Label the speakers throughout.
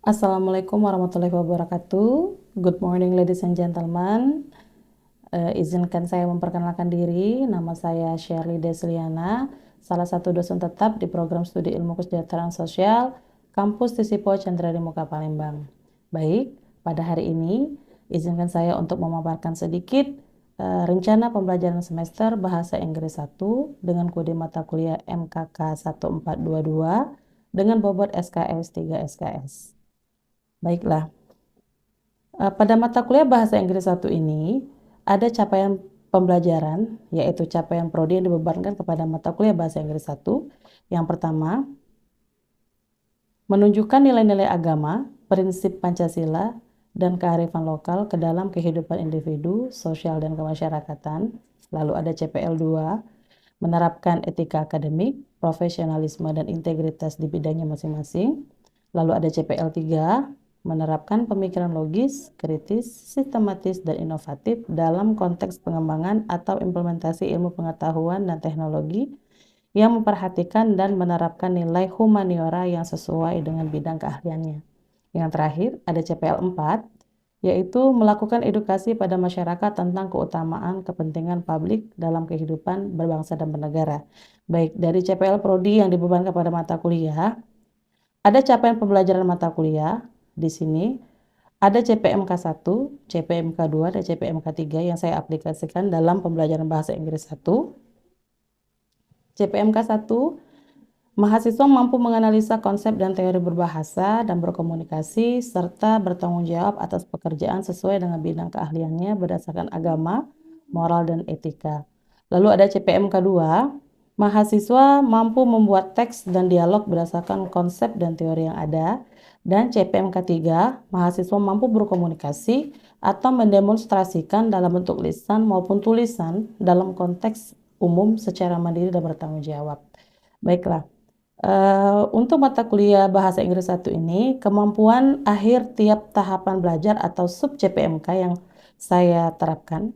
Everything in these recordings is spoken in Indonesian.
Speaker 1: Assalamualaikum warahmatullahi wabarakatuh. Good morning ladies and gentlemen. Izinkan saya memperkenalkan diri. Nama saya Shirley Desliana, salah satu dosen tetap di program studi ilmu kesejahteraan sosial Kampus Tisipo Chandra di Muka Palembang. Baik, pada hari ini izinkan saya untuk memaparkan sedikit rencana pembelajaran semester Bahasa Inggris 1 dengan kode mata kuliah MKK 1422 dengan bobot SKS 3 SKS. Baiklah, pada mata kuliah Bahasa Inggris 1 ini ada capaian pembelajaran, yaitu capaian prodi yang dibebankan kepada mata kuliah Bahasa Inggris 1. Yang pertama, menunjukkan nilai-nilai agama, prinsip Pancasila, dan kearifan lokal ke dalam kehidupan individu, sosial, dan kemasyarakatan. Lalu ada CPL 2, menerapkan etika akademik, profesionalisme, dan integritas di bidangnya masing-masing. Lalu ada CPL 3, menerapkan pemikiran logis, kritis, sistematis, dan inovatif dalam konteks pengembangan atau implementasi ilmu pengetahuan dan teknologi yang memperhatikan dan menerapkan nilai humaniora yang sesuai dengan bidang keahliannya. Yang terakhir, ada CPL 4, yaitu melakukan edukasi pada masyarakat tentang keutamaan kepentingan publik dalam kehidupan berbangsa dan bernegara. Baik, dari CPL Prodi yang dibebankan pada mata kuliah, ada capaian pembelajaran mata kuliah. Di sini ada CPMK 1, CPMK 2, dan CPMK 3 yang saya aplikasikan dalam pembelajaran Bahasa Inggris 1. CPMK 1, mahasiswa mampu menganalisa konsep dan teori berbahasa dan berkomunikasi serta bertanggung jawab atas pekerjaan sesuai dengan bidang keahliannya berdasarkan agama, moral, dan etika. Lalu ada CPMK 2, mahasiswa mampu membuat teks dan dialog berdasarkan konsep dan teori yang ada. Dan CPMK 3, mahasiswa mampu berkomunikasi atau mendemonstrasikan dalam bentuk lisan maupun tulisan dalam konteks umum secara mandiri dan bertanggung jawab. Baiklah, untuk mata kuliah Bahasa Inggris 1 ini, kemampuan akhir tiap tahapan belajar atau sub CPMK yang saya terapkan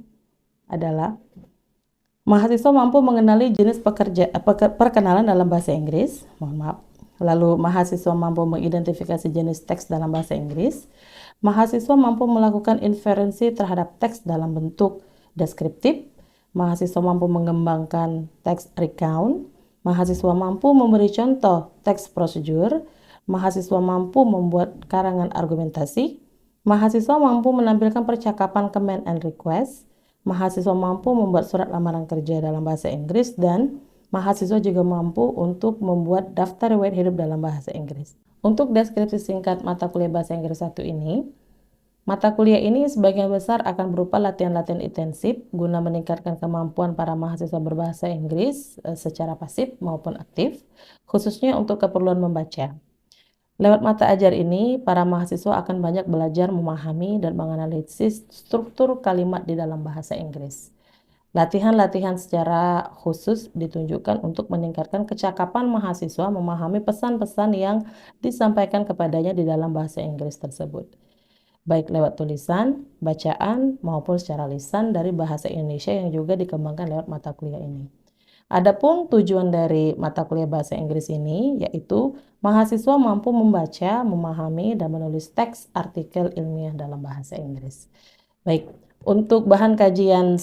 Speaker 1: adalah mahasiswa mampu mengenali jenis perkenalan dalam bahasa Inggris, Lalu mahasiswa mampu mengidentifikasi jenis teks dalam bahasa Inggris. Mahasiswa mampu melakukan inferensi terhadap teks dalam bentuk deskriptif. Mahasiswa mampu mengembangkan teks recount. Mahasiswa mampu memberi contoh teks prosedur. Mahasiswa mampu membuat karangan argumentasi. Mahasiswa mampu menampilkan percakapan command and request. Mahasiswa mampu membuat surat lamaran kerja dalam bahasa Inggris, dan mahasiswa juga mampu untuk membuat daftar riwayat hidup dalam bahasa Inggris. Untuk deskripsi singkat mata kuliah Bahasa Inggris 1 ini, mata kuliah ini sebagian besar akan berupa latihan-latihan intensif guna meningkatkan kemampuan para mahasiswa berbahasa Inggris secara pasif maupun aktif, khususnya untuk keperluan membaca. Lewat mata ajar ini, para mahasiswa akan banyak belajar memahami dan menganalisis struktur kalimat di dalam bahasa Inggris. Latihan-latihan secara khusus ditunjukkan untuk meningkatkan kecakapan mahasiswa memahami pesan-pesan yang disampaikan kepadanya di dalam bahasa Inggris tersebut, baik lewat tulisan, bacaan, maupun secara lisan dari bahasa Indonesia yang juga dikembangkan lewat mata kuliah ini. Adapun tujuan dari mata kuliah Bahasa Inggris ini yaitu mahasiswa mampu membaca, memahami, dan menulis teks artikel ilmiah dalam bahasa Inggris. Baik, untuk bahan kajian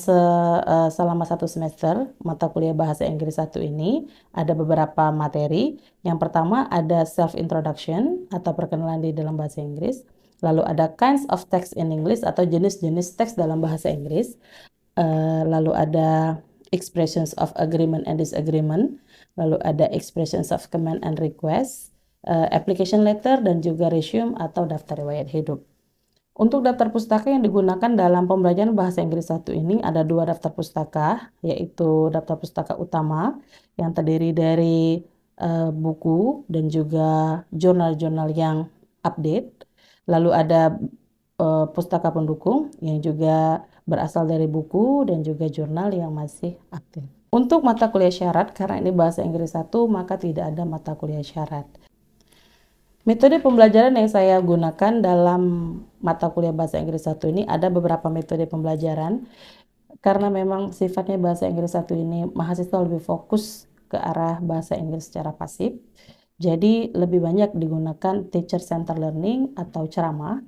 Speaker 1: selama 1 semester mata kuliah Bahasa Inggris 1 ini ada beberapa materi. Yang pertama ada self introduction atau perkenalan di dalam bahasa Inggris. Lalu ada kinds of text in English atau jenis-jenis teks dalam bahasa Inggris. Lalu ada expressions of agreement and disagreement. Lalu ada expressions of command and request, application letter, dan juga resume atau daftar riwayat hidup. Untuk daftar pustaka yang digunakan dalam pembelajaran Bahasa Inggris 1 ini ada 2 daftar pustaka, yaitu daftar pustaka utama yang terdiri dari buku dan juga jurnal-jurnal yang update. Lalu ada pustaka pendukung yang juga berasal dari buku dan juga jurnal yang masih aktif. Untuk mata kuliah syarat, karena ini Bahasa Inggris 1, maka tidak ada mata kuliah syarat. Metode pembelajaran yang saya gunakan dalam mata kuliah Bahasa Inggris 1 ini ada beberapa metode pembelajaran. Karena memang sifatnya Bahasa Inggris 1 ini mahasiswa lebih fokus ke arah bahasa Inggris secara pasif. Jadi lebih banyak digunakan teacher center learning atau ceramah.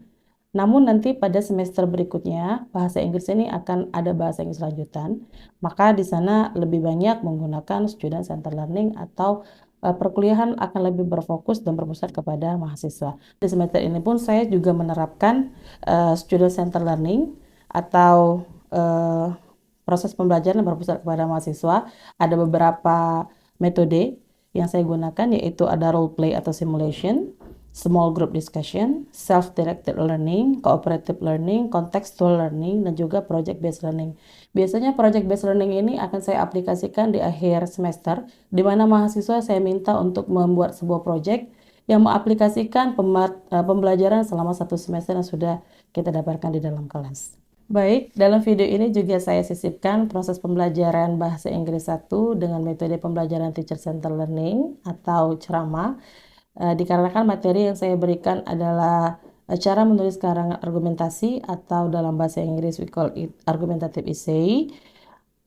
Speaker 1: Namun nanti pada semester berikutnya bahasa Inggris ini akan ada bahasa Inggris lanjutan. Maka di sana lebih banyak menggunakan student center learning atau perkuliahan akan lebih berfokus dan berpusat kepada mahasiswa. Di semester ini pun saya juga menerapkan student center learning atau proses pembelajaran yang berpusat kepada mahasiswa. Ada beberapa metode yang saya gunakan, yaitu ada role play atau simulation, small group discussion, self-directed learning, cooperative learning, contextual learning, dan juga project based learning. Biasanya project based learning ini akan saya aplikasikan di akhir semester, di mana mahasiswa saya minta untuk membuat sebuah project yang mengaplikasikan pembelajaran selama satu semester yang sudah kita dapatkan di dalam kelas. Baik, dalam video ini juga saya sisipkan proses pembelajaran bahasa Inggris 1 dengan metode pembelajaran teacher center learning atau ceramah. Dikarenakan materi yang saya berikan adalah cara menulis karangan argumentasi atau dalam bahasa Inggris we call it argumentative essay.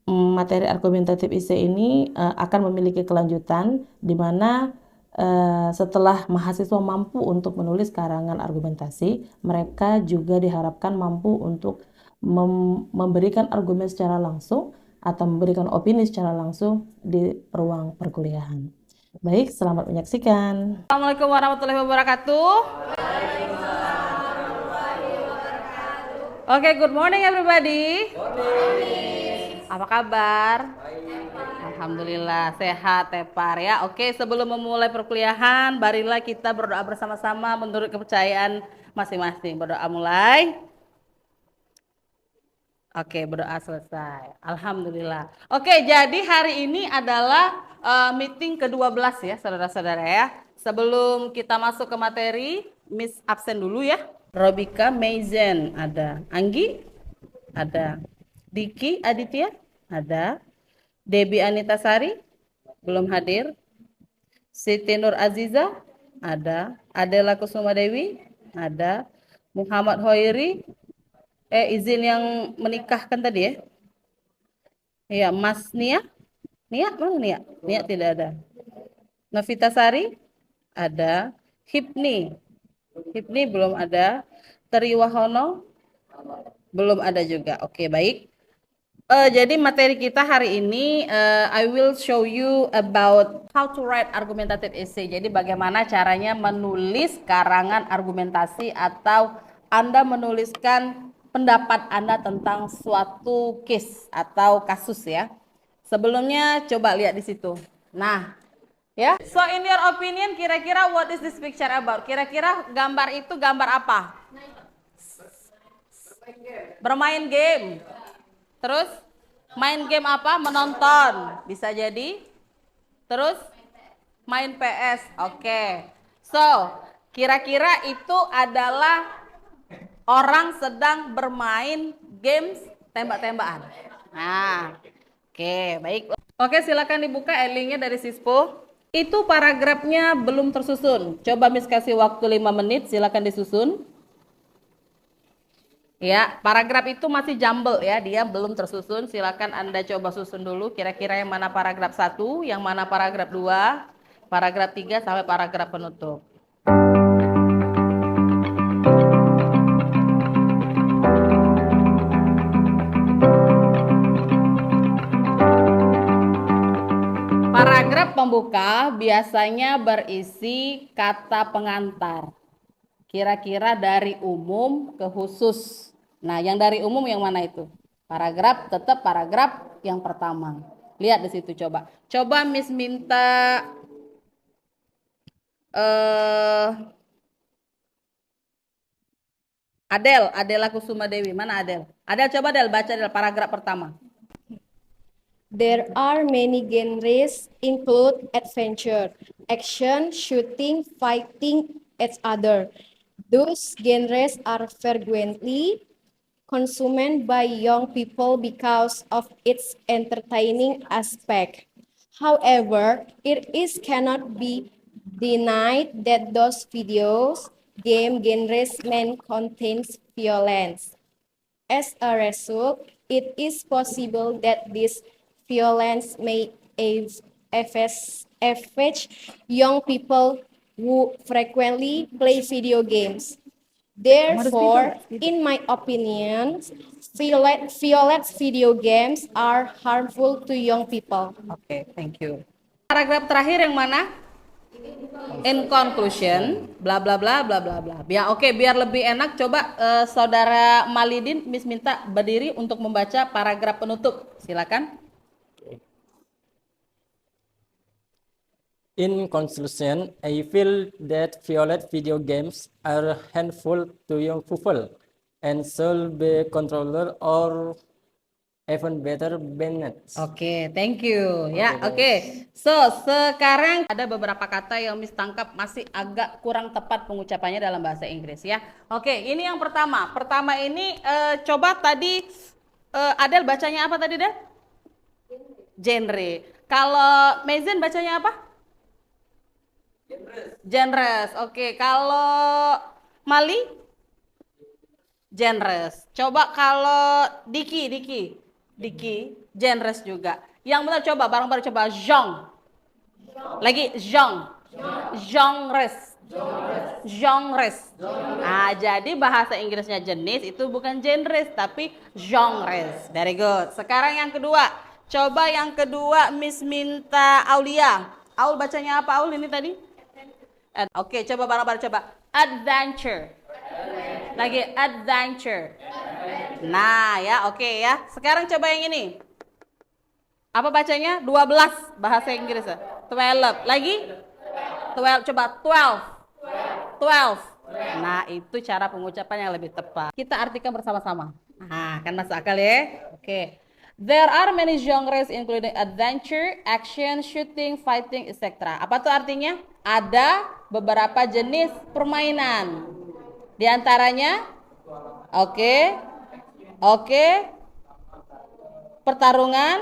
Speaker 1: Materi argumentative essay ini akan memiliki kelanjutan di mana setelah mahasiswa mampu untuk menulis karangan argumentasi, mereka juga diharapkan mampu untuk memberikan argumen secara langsung atau memberikan opini secara langsung di ruang perkuliahan. Baik, selamat menyaksikan.
Speaker 2: Assalamualaikum warahmatullahi wabarakatuh. Oke, good morning everybody. Good morning. Apa kabar? Alhamdulillah sehat tepar ya. Oke, sebelum memulai perkuliahan, marilah kita berdoa bersama-sama menurut kepercayaan masing-masing. Berdoa mulai. Oke, berdoa selesai. Alhamdulillah. Oke, jadi hari ini adalah meeting ke-12 ya, saudara-saudara ya. Sebelum kita masuk ke materi, Miss absen dulu ya. Robika Maizen ada. Anggi ada. Diki Aditya ada. Debbie Anitasari belum hadir. Siti Nur Aziza ada. Adela Kusuma Dewi ada. Muhammad Hoiri izin yang menikahkan tadi ya. Iya, Mas Nia. Nia, mana Nia? Nia tidak ada. Novita Sari ada. Hipni. Hipni belum ada. Tri Wahono belum ada juga. Oke, baik. Jadi materi kita hari ini I will show you about how to write argumentative essay. Jadi bagaimana caranya menulis karangan argumentasi atau Anda menuliskan pendapat Anda tentang suatu case atau kasus ya. Sebelumnya coba lihat di situ. Nah, ya. So in your opinion kira-kira what is this picture about? Kira-kira gambar itu gambar apa? Bermain game. Terus main game apa? Menonton. Bisa jadi. Terus main PS. Oke. So, kira-kira itu adalah orang sedang bermain games tembak-tembakan. Nah, oke, baik. Oke, silakan dibuka linknya dari Sispo. Itu paragrafnya belum tersusun. Coba Miss kasih waktu 5 menit, silakan disusun. Ya, paragraf itu masih jumble ya, dia belum tersusun. Silakan Anda coba susun dulu kira-kira yang mana paragraf 1, yang mana paragraf 2, paragraf 3 sampai paragraf penutup. Paragraf pembuka biasanya berisi kata pengantar. Kira-kira dari umum ke khusus. Nah, yang dari umum yang mana itu? Paragraf tetap paragraf yang pertama. Lihat di situ coba. Coba Miss minta Adela Kusuma Dewi. Mana Adel? Adel coba Adel baca Adel paragraf pertama.
Speaker 3: There are many genres include adventure, action, shooting, fighting, etc. Those genres are frequently consumed by young people because of its entertaining aspect. However, it is cannot be denied that those videos game genres may contain violence. As a result, it is possible that this violence may affect young people who frequently play video games. Therefore, in my opinion, violent video games are harmful to young people.
Speaker 2: Oke, thank you. Paragraf terakhir yang mana? In conclusion, bla bla bla bla bla bla. Ya, oke, biar lebih enak, coba saudara Malidin, Miss minta berdiri untuk membaca paragraf penutup. Silakan.
Speaker 4: In conclusion, I feel that violent video games are harmful to young people and should be controlled or even better banned.
Speaker 2: Oke, thank you. Ya, oke. So, sekarang ada beberapa kata yang Miss tangkap masih agak kurang tepat pengucapannya dalam bahasa Inggris ya. Oke, ini yang pertama. Pertama ini coba tadi Adel bacanya apa tadi, Del? Genre. Kalau Mazen bacanya apa? Genres. Oke, kalau Mali? Genres. Coba kalau Diki, genres juga. Yang benar coba, bareng-bareng coba. Genre. Lagi, genres. Nah, jadi bahasa Inggrisnya jenis itu bukan genres, tapi genres. Very good. Sekarang yang kedua. Coba yang kedua Miss minta Aulia. Aul bacanya apa Aul ini tadi? Oke, coba bareng-bareng coba. Adventure. Lagi, adventure. Nah, ya, oke ya. Sekarang coba yang ini. Apa bacanya? 12 bahasa Inggris. 12. Lagi? 12. Coba 12. Nah, itu cara pengucapan yang lebih tepat. Kita artikan bersama-sama. Nah, kan masuk akal ya? Oke. There are many genres including adventure, action, shooting, fighting, etc. Apa tuh artinya? Ada beberapa jenis permainan. Di antaranya, oke, pertarungan,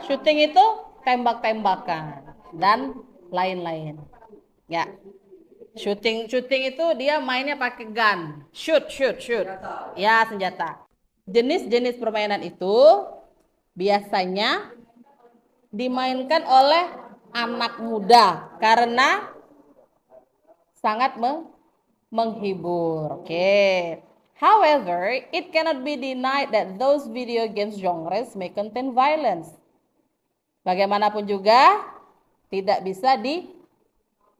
Speaker 2: shooting itu tembak-tembakan dan lain-lain. Ya, shooting itu dia mainnya pakai gun, shoot. Ya, senjata. Jenis-jenis permainan itu biasanya dimainkan oleh anak muda karena sangat menghibur. Oke. However, it cannot be denied that those video games genres may contain violence. Bagaimanapun juga tidak bisa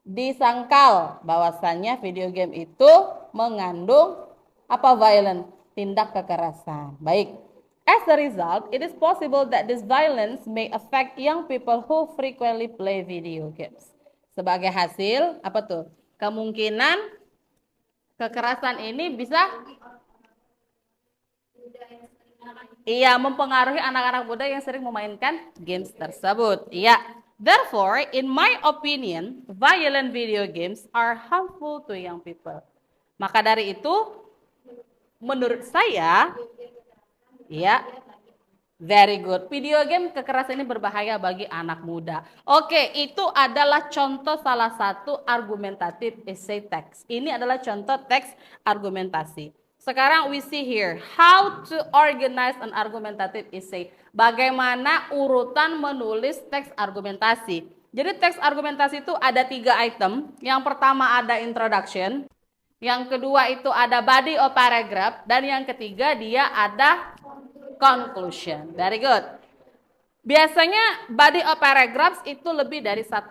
Speaker 2: disangkal bahwasannya video game itu mengandung violent, tindak kekerasan. Baik. As a result, it is possible that this violence may affect young people who frequently play video games. Sebagai hasil, apa tuh? Kemungkinan kekerasan ini bisa mempengaruhi anak-anak muda yang sering memainkan games tersebut. Iya. Therefore, in my opinion, violent video games are harmful to young people. Maka dari itu, menurut saya, ya, very good. Video game kekerasan ini berbahaya bagi anak muda. Oke, itu adalah contoh salah satu argumentatif essay text. Ini adalah contoh teks argumentasi. Sekarang we see here how to organize an argumentative essay. Bagaimana urutan menulis teks argumentasi. Jadi teks argumentasi itu ada 3 item. Yang pertama ada introduction. Yang kedua itu ada body of paragraph. Dan yang ketiga dia ada conclusion. Very good. Biasanya body of paragraphs itu lebih dari 1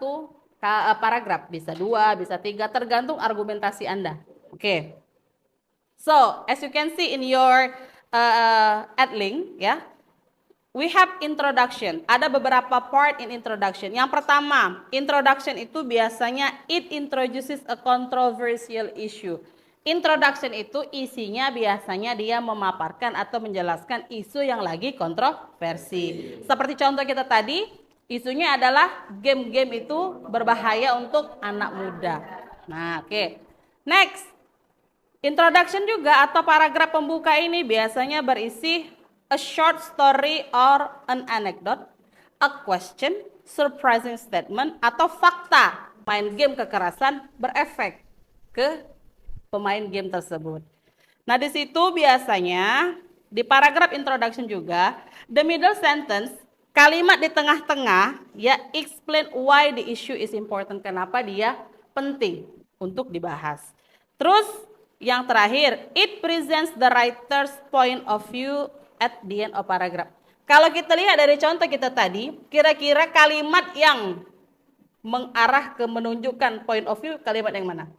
Speaker 2: paragraf. Bisa 2, bisa 3, tergantung argumentasi Anda. Oke. So, as you can see in your Edling, ya, we have introduction. Ada beberapa part in introduction. Yang pertama, introduction itu biasanya it introduces a controversial issue. Introduction itu isinya biasanya dia memaparkan atau menjelaskan isu yang lagi kontroversi. Seperti contoh kita tadi, isunya adalah game-game itu berbahaya untuk anak muda. Nah, oke. Next, introduction juga atau paragraf pembuka ini biasanya berisi a short story or an anecdote, a question, surprising statement, atau fakta main game kekerasan berefek ke pemain game tersebut. Nah, di situ biasanya di paragraf introduction juga the middle sentence Kalimat di tengah-tengah ya explain why the issue is important. Kenapa dia penting untuk dibahas. Terus yang terakhir, it presents the writer's point of view at the end of paragraph. Kalau kita lihat dari contoh kita tadi, kira-kira kalimat yang mengarah ke menunjukkan point of view kalimat yang mana?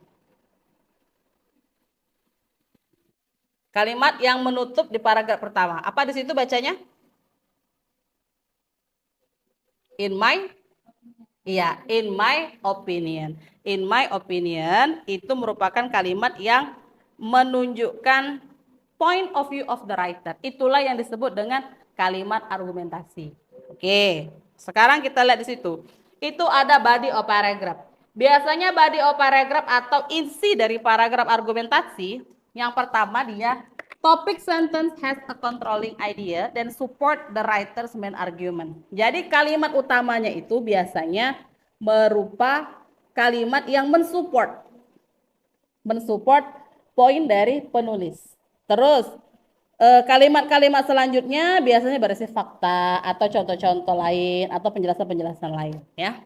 Speaker 2: Kalimat yang menutup di paragraf pertama. Apa di situ bacanya? In my opinion. In my opinion itu merupakan kalimat yang menunjukkan point of view of the writer. Itulah yang disebut dengan kalimat argumentasi. Oke, sekarang kita lihat di situ. Itu ada body of paragraph. Biasanya body of paragraph atau isi dari paragraf argumentasi, yang pertama dia topic sentence has a controlling idea then support the writer's main argument. Jadi kalimat utamanya itu biasanya berupa kalimat yang mensupport poin dari penulis. Terus kalimat-kalimat selanjutnya biasanya berisi fakta atau contoh-contoh lain atau penjelasan-penjelasan lain ya.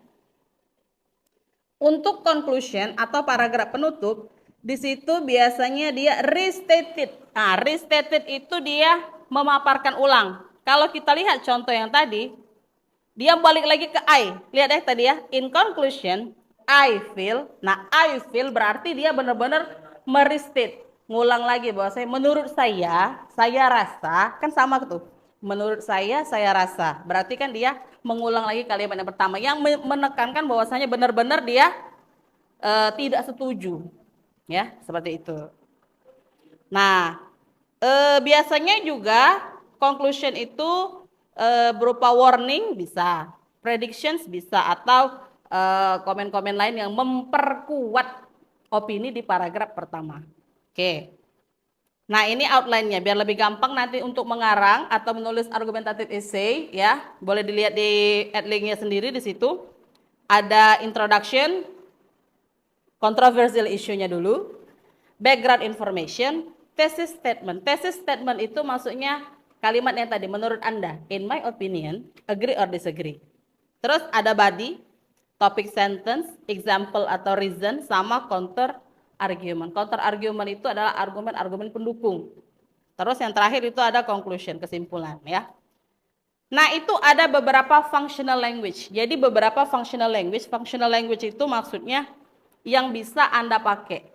Speaker 2: Untuk conclusion atau paragraf penutup, di situ biasanya dia restated. Nah, restated itu dia memaparkan ulang. Kalau kita lihat contoh yang tadi, dia balik lagi ke I. Lihat deh tadi ya, in conclusion, I feel. Nah, I feel berarti dia benar-benar merestate. Ngulang lagi bahwa menurut saya rasa, kan sama tuh. Menurut saya rasa. Berarti kan dia mengulang lagi kalimat yang pertama yang menekankan bahwasanya benar-benar dia tidak setuju. Ya, seperti itu. Nah, biasanya juga conclusion itu berupa warning bisa, predictions bisa, atau komen-komen lain yang memperkuat opini di paragraf pertama. Oke. Nah, ini outline-nya biar lebih gampang nanti untuk mengarang atau menulis argumentative essay ya. Boleh dilihat di link-nya sendiri di situ. Ada introduction, controversial issue-nya dulu, background information, thesis statement. Thesis statement itu maksudnya kalimat yang tadi menurut Anda, in my opinion, agree or disagree. Terus ada body, topic sentence, example atau reason, sama counter argument. Counter argument itu adalah argumen-argumen pendukung. Terus yang terakhir itu ada conclusion, kesimpulan ya. Nah, itu ada beberapa functional language. Jadi beberapa functional language itu maksudnya yang bisa Anda pakai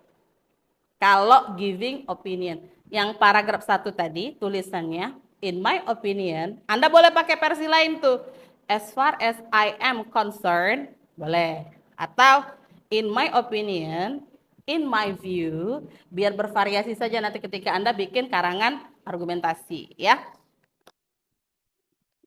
Speaker 2: kalau giving opinion. Yang paragraf 1 tadi tulisannya in my opinion, Anda boleh pakai versi lain tuh. As far as I am concerned, boleh. Atau in my opinion, in my view, biar bervariasi saja nanti ketika Anda bikin karangan argumentasi ya.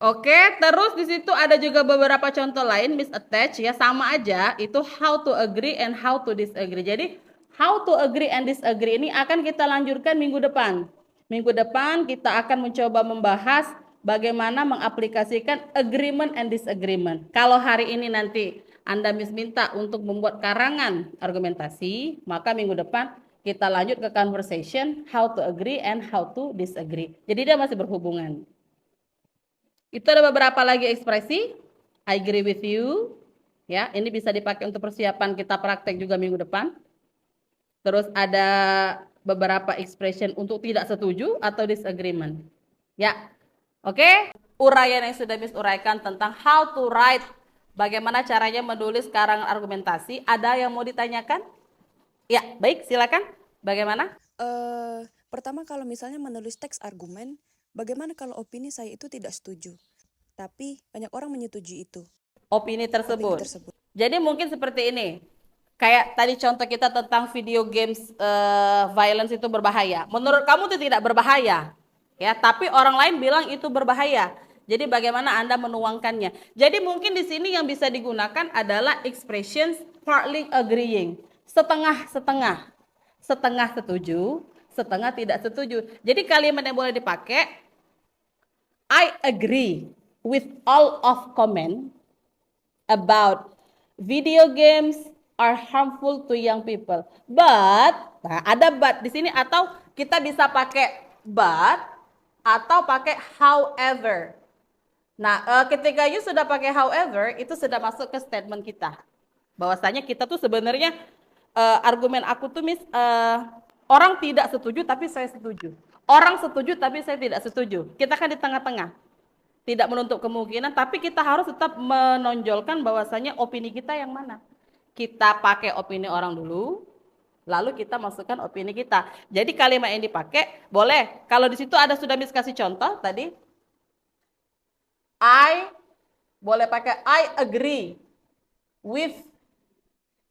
Speaker 2: Oke, terus di situ ada juga beberapa contoh lain misattach ya, sama aja itu how to agree and how to disagree. Jadi how to agree and disagree ini akan kita lanjutkan minggu depan. Minggu depan kita akan mencoba membahas bagaimana mengaplikasikan agreement and disagreement. Kalau hari ini nanti Anda minta untuk membuat karangan argumentasi, maka minggu depan kita lanjut ke conversation how to agree and how to disagree. Jadi dia masih berhubungan. Itu ada beberapa lagi ekspresi. I agree with you. Ya, ini bisa dipakai untuk persiapan kita praktek juga minggu depan. Terus ada beberapa expression untuk tidak setuju atau disagreement. Ya. Oke. Uraian yang sudah Miss uraikan tentang how to write, bagaimana caranya menulis karangan argumentasi. Ada yang mau ditanyakan? Ya, baik, silakan. Bagaimana?
Speaker 5: Pertama, kalau misalnya menulis teks argumen, bagaimana kalau opini saya itu tidak setuju, tapi banyak orang menyetujui itu?
Speaker 2: Opini tersebut. Jadi mungkin seperti ini. Kayak tadi contoh kita tentang video games violence itu berbahaya. Menurut kamu itu tidak berbahaya. Ya, tapi orang lain bilang itu berbahaya. Jadi bagaimana Anda menuangkannya? Jadi mungkin di sini yang bisa digunakan adalah expressions partly agreeing. Setengah-setengah. Setengah setuju, setengah tidak setuju. Jadi kalimat yang boleh dipakai, I agree with all of comment about video games are harmful to young people. But, nah ada but di sini, atau kita bisa pakai but atau pakai however. Nah, ketika you sudah pakai however, itu sudah masuk ke statement kita. Bahwasanya kita tuh sebenarnya argumen aku tuh orang tidak setuju tapi saya setuju. Orang setuju tapi saya tidak setuju. Kita kan di tengah-tengah. Tidak menutup kemungkinan, tapi kita harus tetap menonjolkan bahwasanya opini kita yang mana. Kita pakai opini orang dulu, lalu kita masukkan opini kita. Jadi kalimat yang dipakai boleh. Kalau di situ ada sudah kasih contoh tadi, I boleh pakai I agree with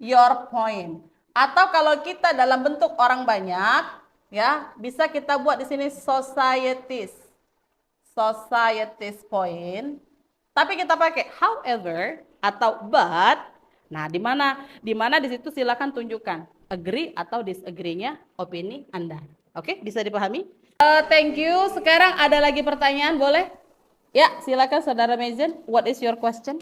Speaker 2: your point. Atau kalau kita dalam bentuk orang banyak, ya bisa kita buat di sini societies point. Tapi kita pakai however atau but. Nah, di mana di situ silakan tunjukkan agree atau disagree-nya opini Anda. Oke, bisa dipahami? Thank you. Sekarang ada lagi pertanyaan, boleh? Ya, silakan Saudara Mazen. What is your question?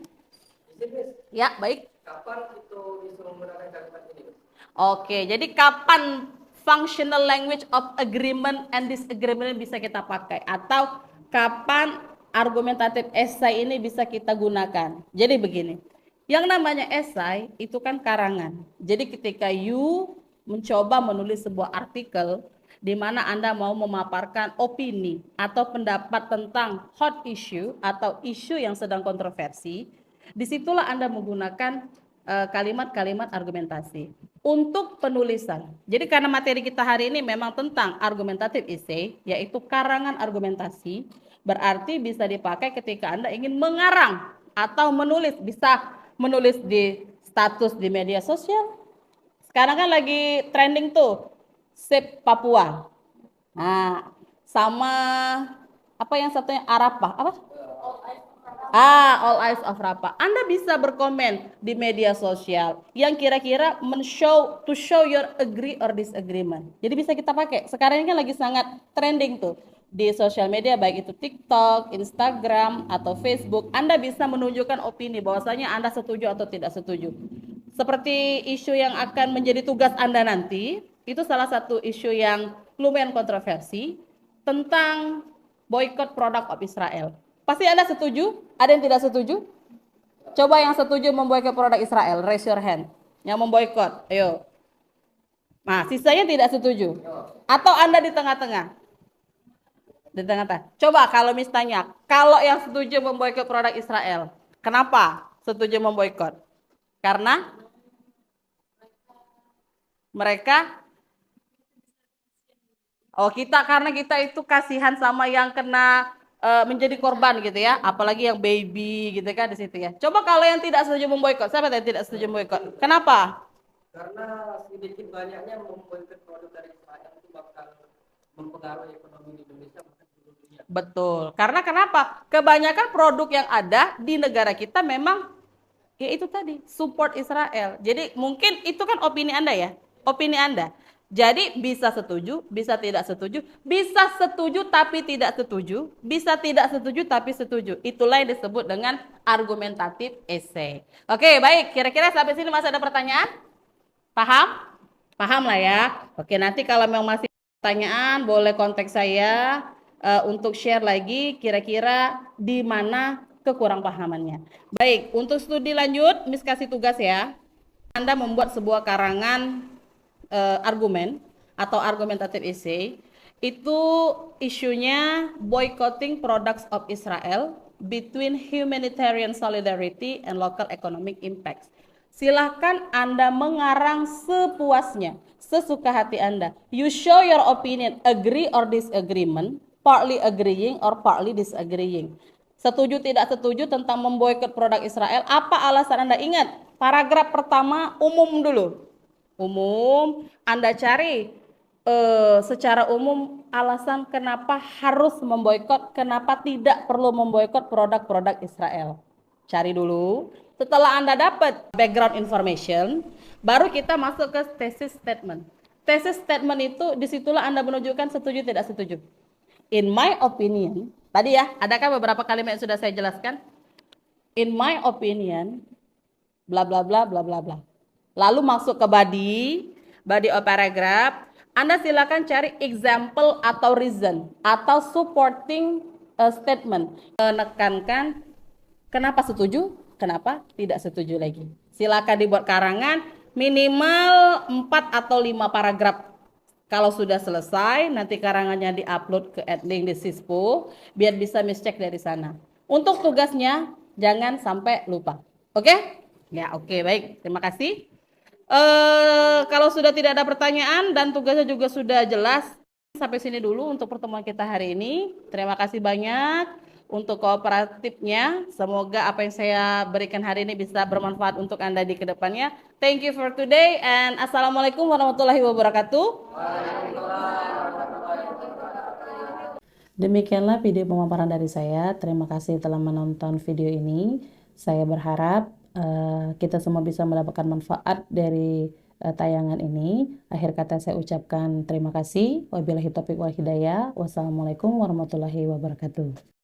Speaker 2: Ya, baik.
Speaker 4: Kapan itu disuruh menggunakan kalimat ini?
Speaker 2: Oke, jadi kapan functional language of agreement and disagreement bisa kita pakai? Atau kapan argumentatif esai ini bisa kita gunakan? Jadi begini, yang namanya esai itu kan karangan. Jadi ketika you mencoba menulis sebuah artikel di mana Anda mau memaparkan opini atau pendapat tentang hot issue atau isu yang sedang kontroversi, disitulah Anda menggunakan kalimat-kalimat argumentasi untuk penulisan. Jadi karena materi kita hari ini memang tentang argumentative essay, yaitu karangan argumentasi, berarti bisa dipakai ketika Anda ingin mengarang atau menulis, bisa menulis di status di media sosial. Sekarang kan lagi trending tuh, Save Papua. Nah, sama apa yang satunya Arafah, apa? All Eyes of Rapa. Anda bisa berkomen di media sosial yang kira-kira to show your agree or disagreement. Jadi bisa kita pakai. Sekarang ini kan lagi sangat trending tuh di sosial media, baik itu TikTok, Instagram, atau Facebook. Anda bisa menunjukkan opini bahwasanya Anda setuju atau tidak setuju. Seperti isu yang akan menjadi tugas Anda nanti, itu salah satu isu yang lumayan kontroversi tentang boykot produk of Israel. Pasti Anda setuju? Ada yang tidak setuju? Coba yang setuju memboikot produk Israel, raise your hand. Yang memboikot, ayo. Nah, sisanya tidak setuju. Atau Anda di tengah-tengah? Di tengah-tengah. Coba kalau misalnya, kalau yang setuju memboikot produk Israel, kenapa setuju memboikot? Karena mereka karena kita itu kasihan sama yang kena menjadi korban gitu ya, apalagi yang baby gitu kan di situ ya. Coba kalau yang tidak setuju memboikot, siapa yang tidak setuju memboikot? Kenapa?
Speaker 4: Karena sedikit banyaknya memboikot produk dari Israel itu bakal mempengaruhi ekonomi di Indonesia bahkan di dunia.
Speaker 2: Betul. Karena kenapa? Kebanyakan produk yang ada di negara kita memang ya itu tadi, support Israel. Jadi mungkin itu kan opini Anda ya, opini Anda. Jadi bisa setuju, bisa tidak setuju, bisa setuju tapi tidak setuju, bisa tidak setuju tapi setuju. Itulah yang disebut dengan argumentatif essay. Oke, baik. Kira-kira sampai sini masih ada pertanyaan? Paham? Paham lah ya. Oke, nanti kalau memang masih pertanyaan, boleh kontak saya untuk share lagi kira-kira di mana kekurang pahamannya. Baik, untuk studi lanjut, Miss kasih tugas ya. Anda membuat sebuah karangan argumen atau argumentative essay. Itu isunya boycotting products of Israel between humanitarian solidarity and local economic impacts. Silahkan Anda mengarang sepuasnya, sesuka hati Anda. You show your opinion, agree or disagreement, partly agreeing or partly disagreeing. Setuju tidak setuju tentang memboikot produk Israel, apa alasan Anda? Ingat, paragraf pertama umum dulu. Umum, Anda cari secara umum alasan kenapa harus memboikot, kenapa tidak perlu memboikot produk-produk Israel. Cari dulu. Setelah Anda dapat background information, baru kita masuk ke thesis statement. Thesis statement itu disitulah Anda menunjukkan setuju tidak setuju. In my opinion, tadi ya, adakah beberapa kalimat yang sudah saya jelaskan? In my opinion, bla bla bla bla bla bla. Lalu masuk ke body of paragraph. Anda silakan cari example atau reason atau supporting statement. Menekankan kenapa setuju, kenapa tidak setuju lagi. Silakan dibuat karangan minimal 4 atau 5 paragraf. Kalau sudah selesai, nanti karangannya diupload ke adlink di Sispo, biar bisa cek dari sana. Untuk tugasnya, jangan sampai lupa. Oke? Ya, oke, baik. Terima kasih. Kalau sudah tidak ada pertanyaan dan tugasnya juga sudah jelas, sampai sini dulu untuk pertemuan kita hari ini. Terima kasih banyak untuk kooperatifnya. Semoga apa yang saya berikan hari ini bisa bermanfaat untuk Anda di kedepannya. Thank you for today and Assalamualaikum warahmatullahi wabarakatuh.
Speaker 1: Demikianlah video pemaparan dari saya. Terima kasih telah menonton video ini. Saya berharap kita semua bisa mendapatkan manfaat dari tayangan ini. Akhir kata saya ucapkan terima kasih. Wabillahi taufiq wal hidayah. Wassalamualaikum warahmatullahi wabarakatuh.